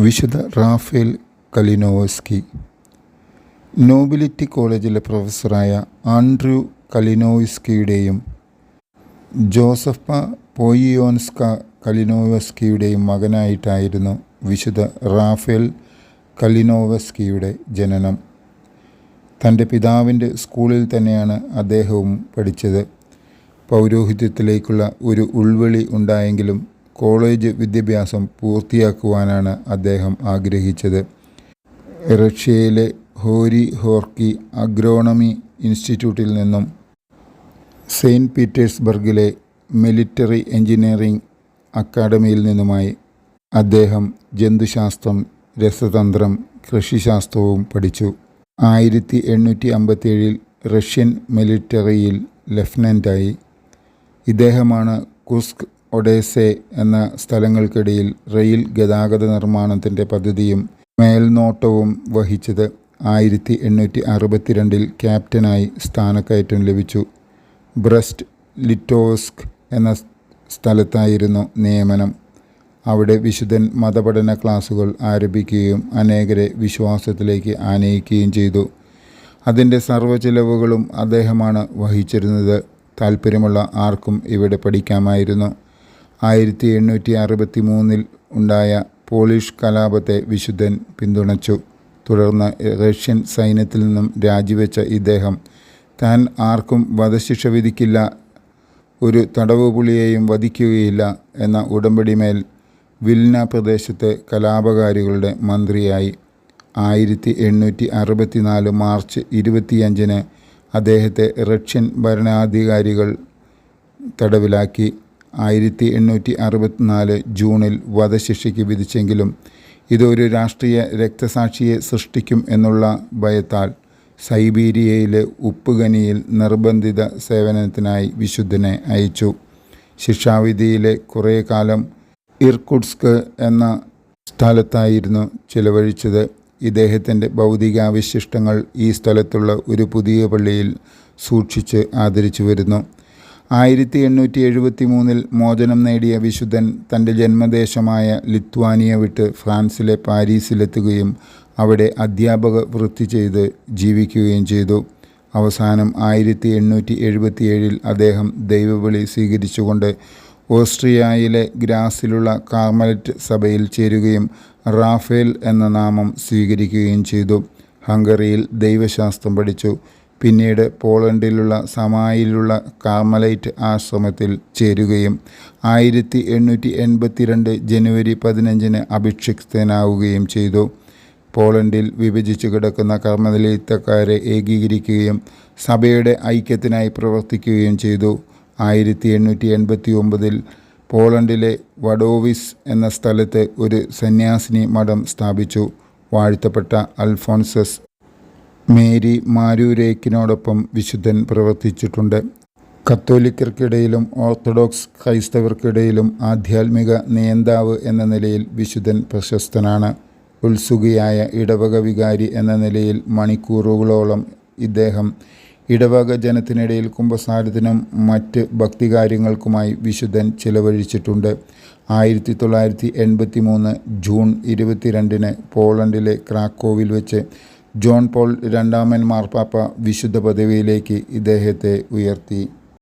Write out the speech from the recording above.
വിശുദ്ധ Rafale കലിനോവസ്കി. Nobility കോളേജിലെ പ്രൊഫസറായ Andrew കലിനോവസ്കിയുടെയും ജോസഫ പോയിയോൻസ്ക കലിനോവസ്കിയുടെയും മകനായിട്ടായിരുന്നു വിശുദ്ധ റാഫേൽ കലിനോവസ്കിയുടെ ജനനം. തൻ്റെ പിതാവിൻ്റെ സ്കൂളിൽ തന്നെയാണ് അദ്ദേഹവും പഠിച്ചത്. പൗരോഹിത്യത്തിലേക്കുള്ള ഒരു ഉൾവിളി ഉണ്ടായെങ്കിലും കോളേജ് വിദ്യാഭ്യാസം പൂർത്തിയാക്കുവാനാണ് അദ്ദേഹം ആഗ്രഹിച്ചത്. റഷ്യയിലെ ഹോരി ഹോർക്കി അഗ്രോണമി ഇൻസ്റ്റിറ്റ്യൂട്ടിൽ നിന്നും സെയിൻറ്റ് പീറ്റേഴ്സ്ബർഗിലെ മിലിറ്ററി എഞ്ചിനീയറിംഗ് അക്കാഡമിയിൽ നിന്നുമായി അദ്ദേഹം ജന്തുശാസ്ത്രം, രസതന്ത്രം, കൃഷിശാസ്ത്രവും പഠിച്ചു. 1857 റഷ്യൻ മിലിറ്ററിയിൽ ലഫ്റ്റനൻ്റായി. ഇദ്ദേഹമാണ് കുസ്ക്, ഒഡേസെ എന്ന സ്ഥലങ്ങൾക്കിടയിൽ റെയിൽ ഗതാഗത നിർമ്മാണത്തിൻ്റെ പദ്ധതിയും മേൽനോട്ടവും വഹിച്ചത്. 1862 ക്യാപ്റ്റനായി സ്ഥാനക്കയറ്റം ലഭിച്ചു. ബ്രസ്റ്റ് ലിറ്റോവ്സ്ക് എന്ന സ്ഥലത്തായിരുന്നു നിയമനം. അവിടെ വിശുദ്ധൻ മതപഠന ക്ലാസുകൾ ആരംഭിക്കുകയും അനേകരെ വിശ്വാസത്തിലേക്ക് ആനയിക്കുകയും ചെയ്തു. അതിൻ്റെ സർവ്വചിലവുകളും അദ്ദേഹമാണ് വഹിച്ചിരുന്നത്. താൽപ്പര്യമുള്ള ആർക്കും ഇവിടെ പഠിക്കാമായിരുന്നു. 1863 ഉണ്ടായ പോളിഷ് കലാപത്തെ വിശുദ്ധൻ പിന്തുണച്ചു. തുടർന്ന് റഷ്യൻ സൈന്യത്തിൽ നിന്നും രാജിവെച്ച ഇദ്ദേഹം താൻ ആർക്കും വധശിക്ഷ വിധിക്കില്ല, ഒരു തടവുപുള്ളിയെയും വധിക്കുകയില്ല എന്ന ഉടമ്പടിമേൽ വിൽന പ്രദേശത്തെ കലാപകാരികളുടെ മന്ത്രിയായി. 1864 മാർച്ച് 25 അദ്ദേഹത്തെ റഷ്യൻ ഭരണാധികാരികൾ തടവിലാക്കി. 1864 ജൂണിൽ വധശിക്ഷയ്ക്ക് വിധിച്ചെങ്കിലും ഇതൊരു രാഷ്ട്രീയ രക്തസാക്ഷിയെ സൃഷ്ടിക്കും എന്നുള്ള ഭയത്താൽ സൈബീരിയയിലെ ഉപ്പുഖനിയിൽ നിർബന്ധിത സേവനത്തിനായി വിശുദ്ധനെ അയച്ചു. ശിക്ഷാവിധിയിലെ കുറേ കാലം ഇർകുട്സ്ക് എന്ന സ്ഥലത്തായിരുന്നു ചിലവഴിച്ചത്. ഇദ്ദേഹത്തിൻ്റെ ഭൗതികാവശിഷ്ടങ്ങൾ ഈ സ്ഥലത്തുള്ള ഒരു പുതിയ പള്ളിയിൽ സൂക്ഷിച്ച് ആദരിച്ചു വരുന്നു. 1873 മോചനം നേടിയ വിശുദ്ധൻ തൻ്റെ ജന്മദേശമായ ലിത്വാനിയ വിട്ട് ഫ്രാൻസിലെ പാരീസിലെത്തുകയും അവിടെ അധ്യാപക വൃത്തി ചെയ്ത് ജീവിക്കുകയും ചെയ്തു. അവസാനം 1877 അദ്ദേഹം ദൈവവിളി സ്വീകരിച്ചുകൊണ്ട് ഓസ്ട്രിയയിലെ ഗ്രാസിലുള്ള കാർമലറ്റ് സഭയിൽ ചേരുകയും റാഫേൽ എന്ന നാമം സ്വീകരിക്കുകയും ചെയ്തു. ഹംഗറിയിൽ ദൈവശാസ്ത്രം പഠിച്ചു. പിന്നീട് പോളണ്ടിലുള്ള സമായിലുള്ള കാർമലൈറ്റ് ആശ്രമത്തിൽ ചേരുകയും 1882 ജനുവരി 15 അഭിഷിക്തനാവുകയും ചെയ്തു. പോളണ്ടിൽ വിഭജിച്ചു കിടക്കുന്ന കർമ്മലൈത്തക്കാരെ ഏകീകരിക്കുകയും സഭയുടെ ഐക്യത്തിനായി പ്രവർത്തിക്കുകയും ചെയ്തു. 1889 പോളണ്ടിലെ വഡോവിസ് എന്ന സ്ഥലത്ത് ഒരു സന്യാസിനി മഠം സ്ഥാപിച്ചു. വാഴ്ത്തപ്പെട്ട അൽഫോൻസസ് മേരി മാരൂരേക്കിനോടൊപ്പം വിശുദ്ധൻ പ്രവർത്തിച്ചിട്ടുണ്ട്. കത്തോലിക്കർക്കിടയിലും ഓർത്തഡോക്സ് ക്രൈസ്തവർക്കിടയിലും ആധ്യാത്മിക നിയന്താവ് എന്ന നിലയിൽ വിശുദ്ധൻ പ്രശസ്തനാണ്. ഉത്സുകിയായ ഇടവക വികാരി എന്ന നിലയിൽ മണിക്കൂറുകളോളം ഇദ്ദേഹം ഇടവക ജനത്തിനിടയിൽ കുമ്പസാരത്തിനും മറ്റ് ഭക്തികാര്യങ്ങൾക്കുമായി വിശുദ്ധൻ ചിലവഴിച്ചിട്ടുണ്ട്. 1983 ജൂൺ 22 പോളണ്ടിലെ ക്രാക്കോവിൽ വെച്ച് ജോൺ പോൾ II മാർപ്പാപ്പ വിശുദ്ധ പദവിയിലേക്ക് ഇദ്ദേഹത്തെ ഉയർത്തി.